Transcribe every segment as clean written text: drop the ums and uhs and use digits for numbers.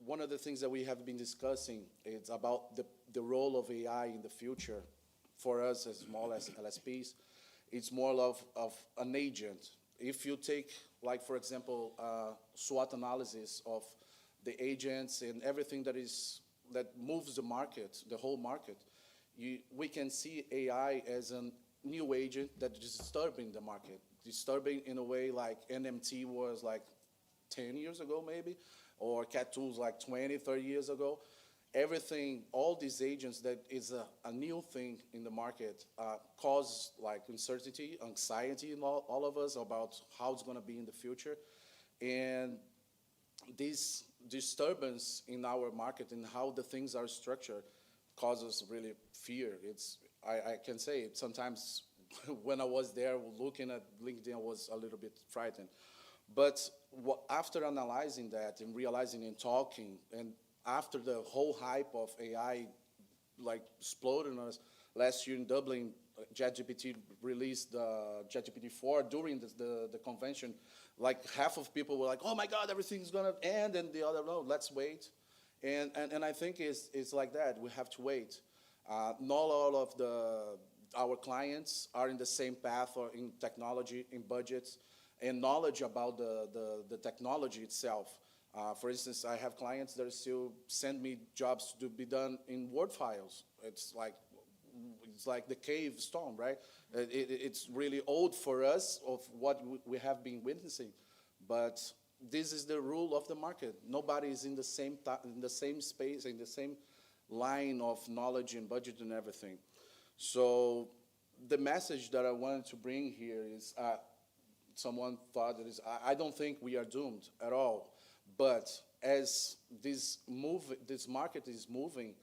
one of the things that we have been discussing is about the role of AI in the future for us as small as LSPs. It's more of an agent. If you take, like, for example, SWOT analysis of the agents and everything that moves the market, the whole market, we can see AI as a new agent that is disturbing the market, disturbing in a way like NMT was like 10 years ago maybe, or cat tools like 20, 30 years ago. Everything, all these agents that is a new thing in the market cause like uncertainty, anxiety in all of us about how it's going to be in the future. And this disturbance in our market and how the things are structured causes really fear. I can say it sometimes when I was there looking at LinkedIn, I was a little bit frightened. But after analyzing that and realizing and talking, and after the whole hype of AI like exploded on us last year in Dublin, ChatGPT released ChatGPT 4 during the convention, like half of people were like, oh my God, everything's gonna end, and the other, no, let's wait. And I think it's like that, we have to wait. Not all of our clients are in the same path or in technology, in budgets, and knowledge about the technology itself. For instance, I have clients that still send me jobs to be done in Word files. It's like the cave stone, right? It's really old for us of what we have been witnessing, but this is the rule of the market. Nobody is in the same space, in the same line of knowledge and budget and everything. So the message that I wanted to bring here is, someone thought that I don't think we are doomed at all. But as this market is moving,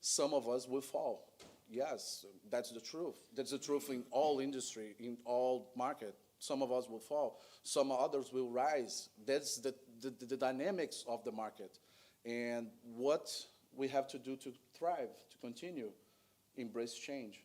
some of us will fall. Yes, that's the truth. That's the truth in all industry, in all market. Some of us will fall. Some others will rise. That's the dynamics of the market. And what we have to do to thrive, to continue, embrace change.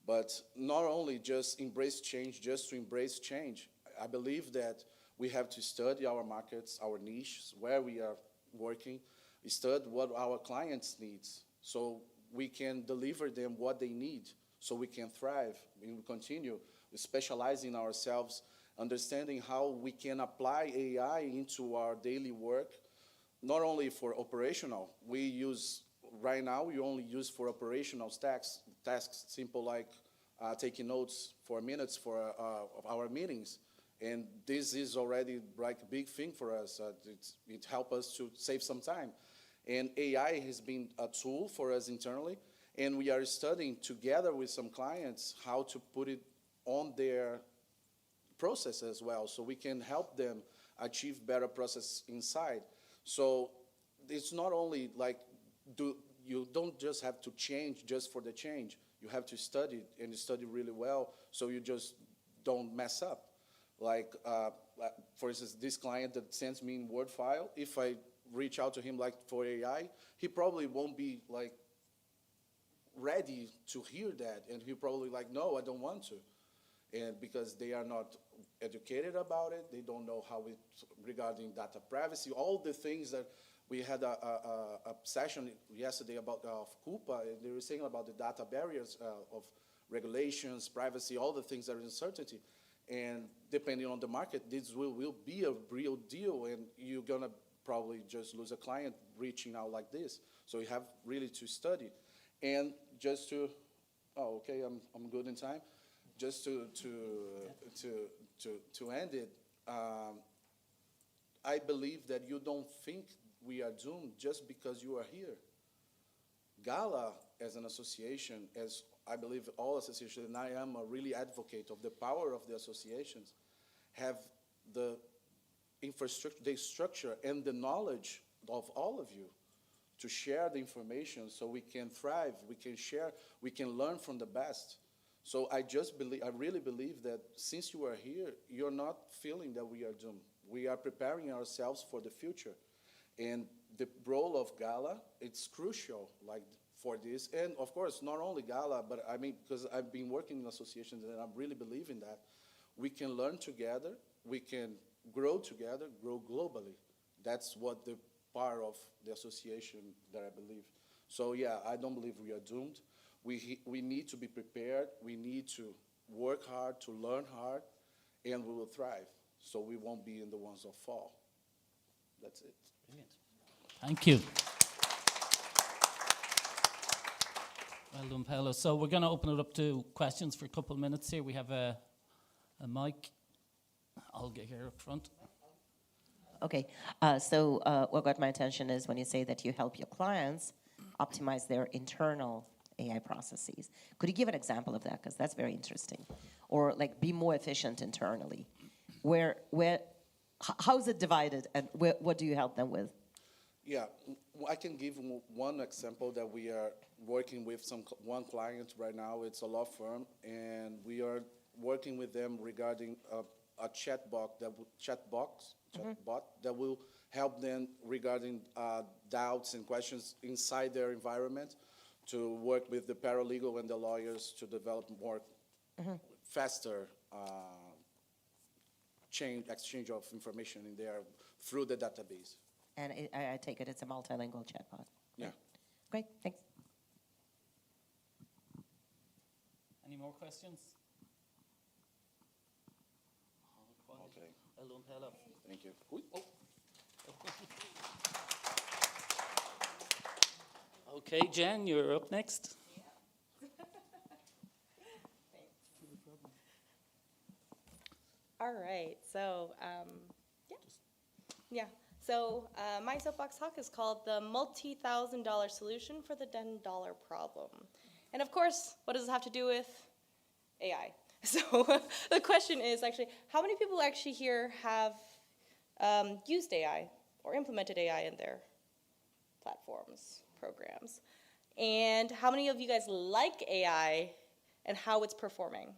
But not only just embrace change, just to embrace change. I believe that we have to study our markets, our niches, where we are working, study what our clients need, so we can deliver them what they need, so we can thrive and we continue specializing ourselves, understanding how we can apply AI into our daily work, not only for operational. Right now, we only use for operational tasks simple like taking notes for minutes for our meetings. And this is already like a big thing for us. It helps us to save some time. And AI has been a tool for us internally, and we are studying together with some clients how to put it on their process as well, so we can help them achieve better process inside. So it's not only like, you don't just have to change just for the change. You have to study, and study really well, so you just don't mess up. Like, for instance, this client that sends me in Word file, if I reach out to him like for AI, he probably won't be like ready to hear that, and he probably like, no, I don't want to. And because they are not educated about it, they don't know how regarding data privacy, all the things that we had a session yesterday about Coupa, and they were saying about the data barriers of regulations, privacy, all the things that are uncertainty. And depending on the market, this will be a real deal, and you're gonna probably just lose a client reaching out like this. So you have really to study. And just to, okay, I'm good in time. Just to end it, I believe that you don't think we are doomed just because you are here. Gala, as an association, as I believe all associations, and I am a really advocate of the power of the associations, have the infrastructure, the structure, and the knowledge of all of you to share the information so we can thrive, we can share, we can learn from the best. So I really believe that since you are here, you're not feeling that we are doomed. We are preparing ourselves for the future. And the role of Gala, it's crucial, like, for this. And of course, not only Gala, but I mean, because I've been working in associations and I really believe in that, we can learn together, we can grow together, grow globally. That's what the part of the association that I believe. So yeah, I don't believe we are doomed. We need to be prepared. We need to work hard, to learn hard, and we will thrive. So we won't be in the ones that fall. That's it. Brilliant. Thank you. Well done, Paolo. So we're going to open it up to questions for a couple of minutes here. We have a mic. I'll get here up front. Okay, what got my attention is when you say that you help your clients optimize their internal AI processes. Could you give an example of that? Because that's very interesting. Or like be more efficient internally. How is it divided, and what do you help them with? Yeah, I can give one example that we are working with one client right now. It's a law firm, and we are working with them regarding a chatbot that will help them regarding doubts and questions inside their environment, to work with the paralegal and the lawyers to develop more faster exchange of information in there through the database. And I take it it's a multilingual chatbot. Yeah. Great, thanks. Any more questions? Okay. Well done, Paolo. Thank you. Okay, Jen, you're up next. All right, so, So my soapbox talk is called the multi-$1,000 solution for the $10 problem. And of course, what does this have to do with AI? So the question is actually, how many people actually here have used AI or implemented AI in their platforms, programs? And how many of you guys like AI and how it's performing?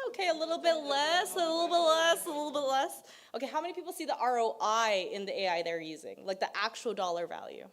Okay, a little bit less, a little bit less, a little bit less. Okay, how many people see the ROI in the AI they're using, like the actual dollar value?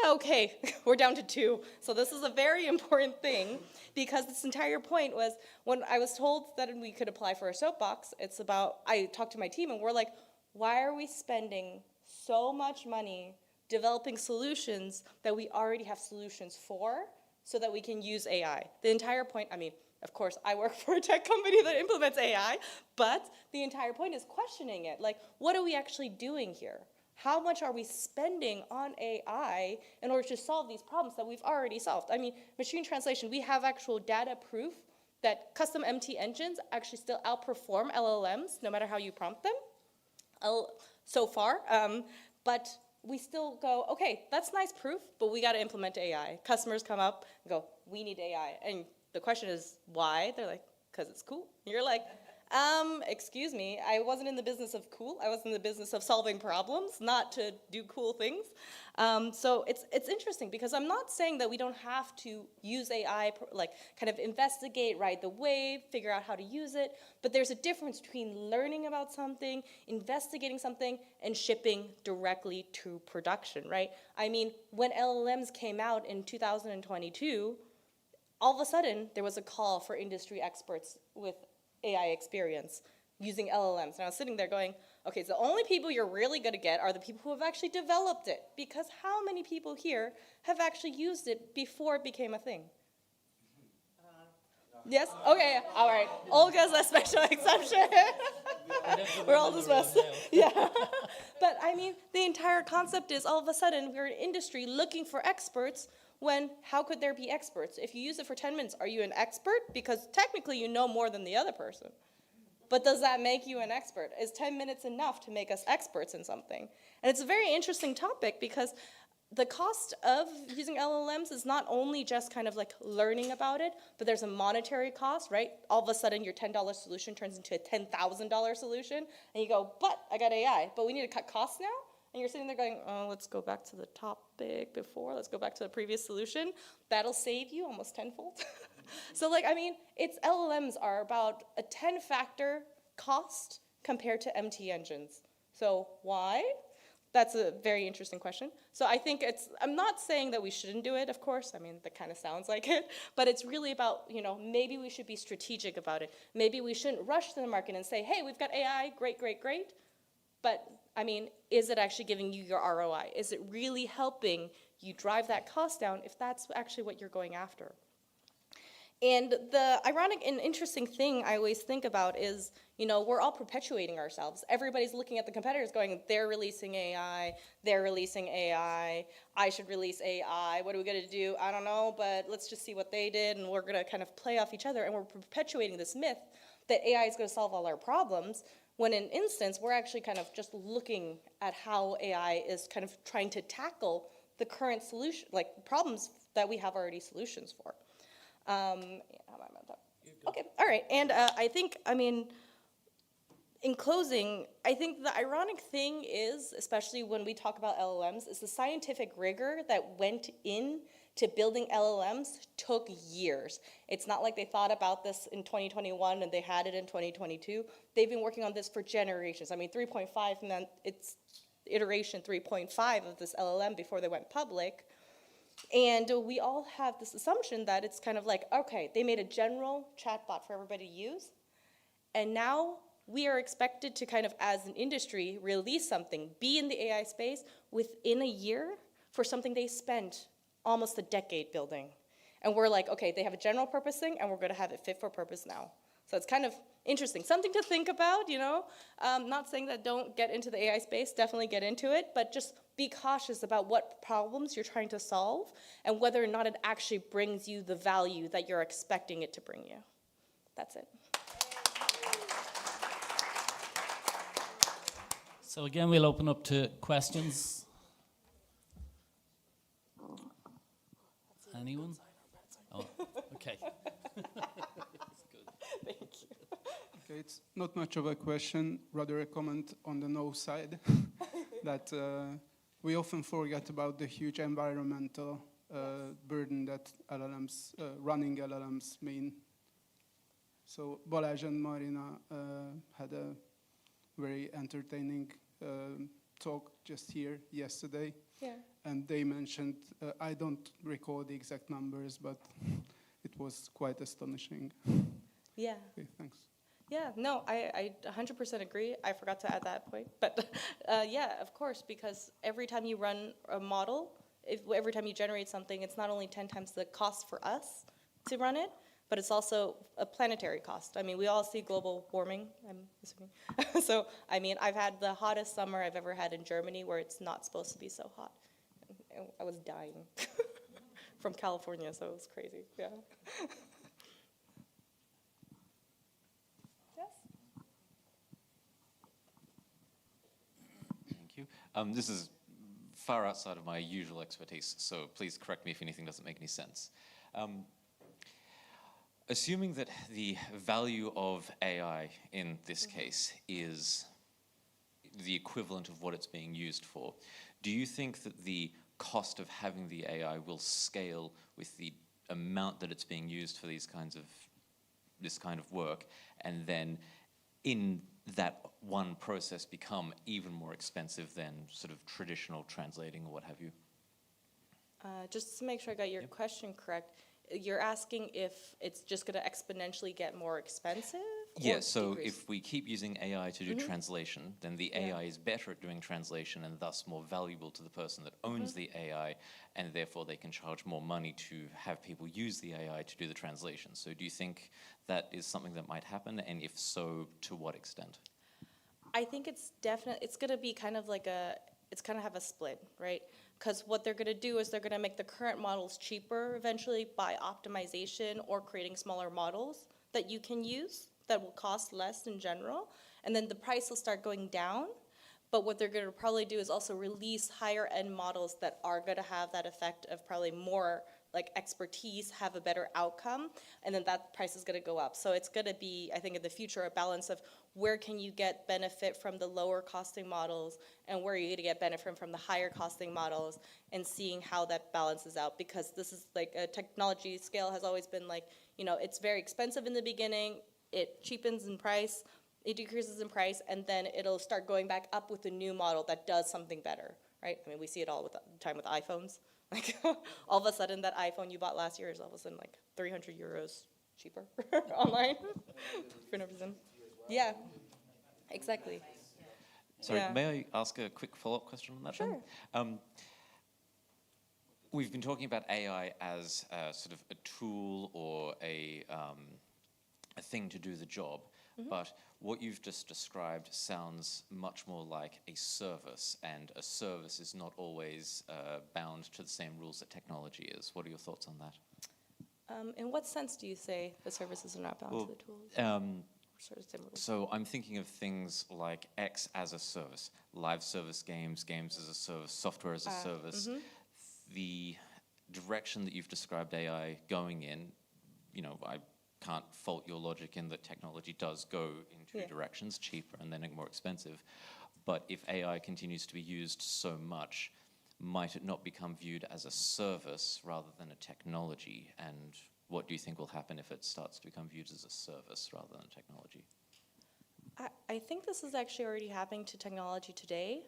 Okay, we're down to 2. So this is a very important thing, because this entire point was, when I was told that we could apply for a soapbox, it's about, I talked to my team and we're like, why are we spending so much money developing solutions that we already have solutions for, so that we can use AI? The entire point, I mean, of course, I work for a tech company that implements AI, but the entire point is questioning it. Like, what are we actually doing here? How much are we spending on AI in order to solve these problems that we've already solved? I mean, machine translation, we have actual data proof that custom MT engines actually still outperform LLMs, no matter how you prompt them, so far. But we still go, okay, that's nice proof, but we got to implement AI. Customers come up and go, we need AI. And the question is, why? They're like, because it's cool. You're like, excuse me, I wasn't in the business of cool. I was in the business of solving problems, not to do cool things. So it's interesting, because I'm not saying that we don't have to use AI, like kind of investigate, ride the wave, figure out how to use it, but there's a difference between learning about something, investigating something, and shipping directly to production, right? I mean, when LLMs came out in 2022, all of a sudden, there was a call for industry experts with AI experience using LLMs. And I was sitting there going, okay, so the only people you're really going to get are the people who have actually developed it. Because how many people here have actually used it before it became a thing? Yes? Okay, all right. Olga's a special exception. We're all dismissed. Yeah. But I mean, the entire concept is all of a sudden we're an industry looking for experts, when how could there be experts? If you use it for 10 minutes, are you an expert? Because technically you know more than the other person. But does that make you an expert? Is 10 minutes enough to make us experts in something? And it's a very interesting topic, because the cost of using LLMs is not only just kind of like learning about it, but there's a monetary cost, right? All of a sudden your $10 solution turns into a $10,000 solution, and you go, but I got AI, but we need to cut costs now? And you're sitting there going, oh, let's go back to the topic before, let's go back to the previous solution. That'll save you almost tenfold. So like, I mean, LLMs are about a 10-factor cost compared to MT engines. So why? That's a very interesting question. So I think I'm not saying that we shouldn't do it, of course. I mean, that kind of sounds like it. But it's really about, maybe we should be strategic about it. Maybe we shouldn't rush to the market and say, hey, we've got AI, great, great, great. But, I mean, is it actually giving you your ROI? Is it really helping you drive that cost down if that's actually what you're going after? And the ironic and interesting thing I always think about is, you know, we're all perpetuating ourselves. Everybody's looking at the competitors going, they're releasing AI, they're releasing AI, I should release AI, what are we gonna do? I don't know, but let's just see what they did, and we're gonna kind of play off each other, and we're perpetuating this myth that AI is gonna solve all our problems, when in instance, we're actually kind of just looking at how AI is kind of trying to tackle the current solution, like problems that we have already solutions for. Yeah, how am I about that? Okay, all right, and I think, I mean, in closing, I think the ironic thing is, especially when we talk about LLMs, is the scientific rigor that went in to building LLMs took years. It's not like they thought about this in 2021 and they had it in 2022. They've been working on this for generations. I mean, 3.5, and then it's iteration 3.5 of this LLM before they went public. And we all have this assumption that it's kind of like, okay, they made a general chatbot for everybody to use, and now we are expected to kind of, as an industry, release something, be in the AI space within a year for something they spent almost a decade building. And we're like, okay, they have a general purpose thing, and we're gonna have it fit for purpose now. So it's kind of interesting, something to think about, you know? Not saying that don't get into the AI space, definitely get into it, but just be cautious about what problems you're trying to solve and whether or not it actually brings you the value that you're expecting it to bring you. That's it. So again, we'll open up to questions. Anyone? Oh, okay. Thank you. Okay, it's not much of a question, rather a comment on the no side, that we often forget about the huge environmental burden that LLMs, running LLMs mean. So Balázs and Marina had a very entertaining talk just here yesterday. Yeah. And they mentioned, I don't recall the exact numbers, but it was quite astonishing. Yeah. Okay, thanks. Yeah, no, I 100% agree. I forgot to add that point. But yeah, of course, because every time you run a model, every time you generate something, it's not only 10 times the cost for us to run it, but it's also a planetary cost. I mean, we all see global warming, I'm assuming. So, I mean, I've had the hottest summer I've ever had in Germany where it's not supposed to be so hot. I was dying from California, so it was crazy, yeah. Yes? Thank you. This is far outside of my usual expertise, so please correct me if anything doesn't make any sense. Assuming that the value of AI in this case is the equivalent of what it's being used for, do you think that the cost of having the AI will scale with the amount that it's being used for this kind of work, and then in that one process become even more expensive than sort of traditional translating or what have you? Just to make sure I got your question correct, you're asking if it's just going to exponentially get more expensive? Yeah, or so decrease? if we keep using AI to do translation, then the AI is better at doing translation and thus more valuable to the person that owns the AI, and therefore they can charge more money to have people use the AI to do the translation. So do you think that is something that might happen, and if so, to what extent? I think it's going to be kind of like it's going to have a split, right? Because what they're going to do is they're going to make the current models cheaper eventually by optimization or creating smaller models that you can use that will cost less in general. And then the price will start going down. But what they're going to probably do is also release higher end models that are going to have that effect of probably more like expertise, have a better outcome, and then that price is going to go up. So it's going to be, I think in the future, a balance of where can you get benefit from the lower costing models and where are you going to get benefit from the higher costing models, and seeing how that balances out, because this is like a technology scale has always been like, you know, it's very expensive in the beginning, it cheapens in price, it decreases in price, and then it'll start going back up with a new model that does something better, right? I mean, we see it all the time with iPhones. Like, all of a sudden, that iPhone you bought last year is all of a sudden like 300 euros cheaper online for no reason. Yeah, exactly. Sorry, Yeah. may I ask a quick follow-up question on that then? Sure. We've been talking about AI as sort of a tool or a thing to do the job, but what you've just described sounds much more like a service, and a service is not always bound to the same rules that technology is. What are your thoughts on that? In what sense do you say the services are not bound to the tools? Sort of similar. So I'm thinking of things like X as a service, live service games, games as a service, software as a service. The direction that you've described AI going in, you know, I can't fault your logic in that technology does go in two Yeah. directions, cheaper and then more expensive. But if AI continues to be used so much, might it not become viewed as a service rather than a technology? And what do you think will happen if it starts to become viewed as a service rather than technology? I think this is actually already happening to technology today.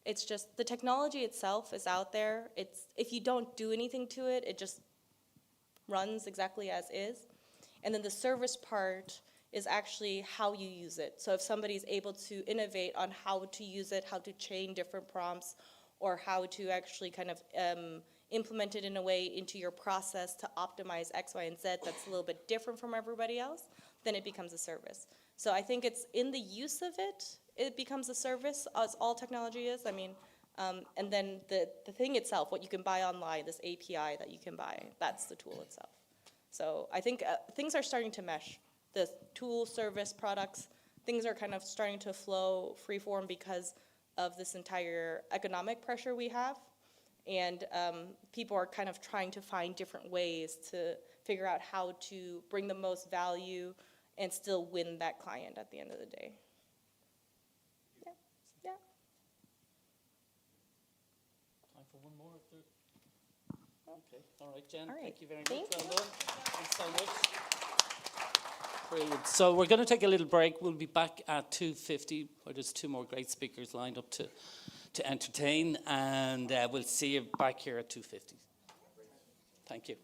It's just the technology itself is out there. It's if you don't do anything to it, it just runs exactly as is. And then the service part is actually how you use it. So if somebody's able to innovate on how to use it, how to chain different prompts, or how to actually kind of implement it in a way into your process to optimize X, Y, and Z that's a little bit different from everybody else, then it becomes a service. So I think it's in the use of it, it becomes a service, as all technology is. I mean, and then the thing itself, what you can buy online, this API that you can buy, that's the tool itself. So I think things are starting to mesh. The tool, service, products, things are kind of starting to flow freeform because of this entire economic pressure we have. And people are kind of trying to find different ways to figure out how to bring the most value and still win that client at the end of the day. Yeah, yeah. Time for one more. Okay, all right, Jen, All right, thank you very thank much. Well you. done. Thanks so much. Brilliant. So we're going to take a little break. We'll be back at 2:50, where there's two more great speakers lined up to entertain, and we'll see you back here at 2:50. Thank you.